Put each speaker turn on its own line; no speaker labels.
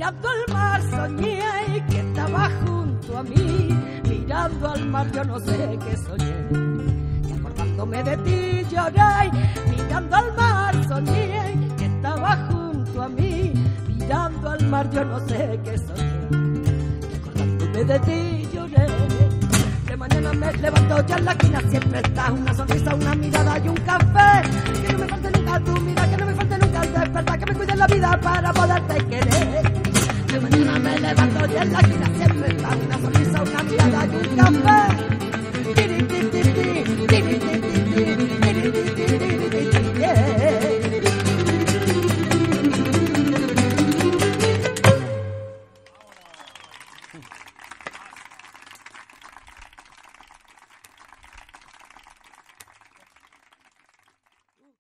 mirando al mar soñé que estaba junto a mí, mirando al mar yo no sé qué soñé, y acordándome de ti lloré, mirando al mar soñé que estaba junto a mí, mirando al mar yo no sé qué soñé, y acordándome de ti lloré. De mañana me levanto ya en la esquina siempre está una sonrisa, una mirada y un café, que no me falte nunca tu mirada, que no me falte nunca el despertar, que me cuide la vida para poderte querer. De mañana me levanto ya en la esquina siempre está una sonrisa, una mirada y un café,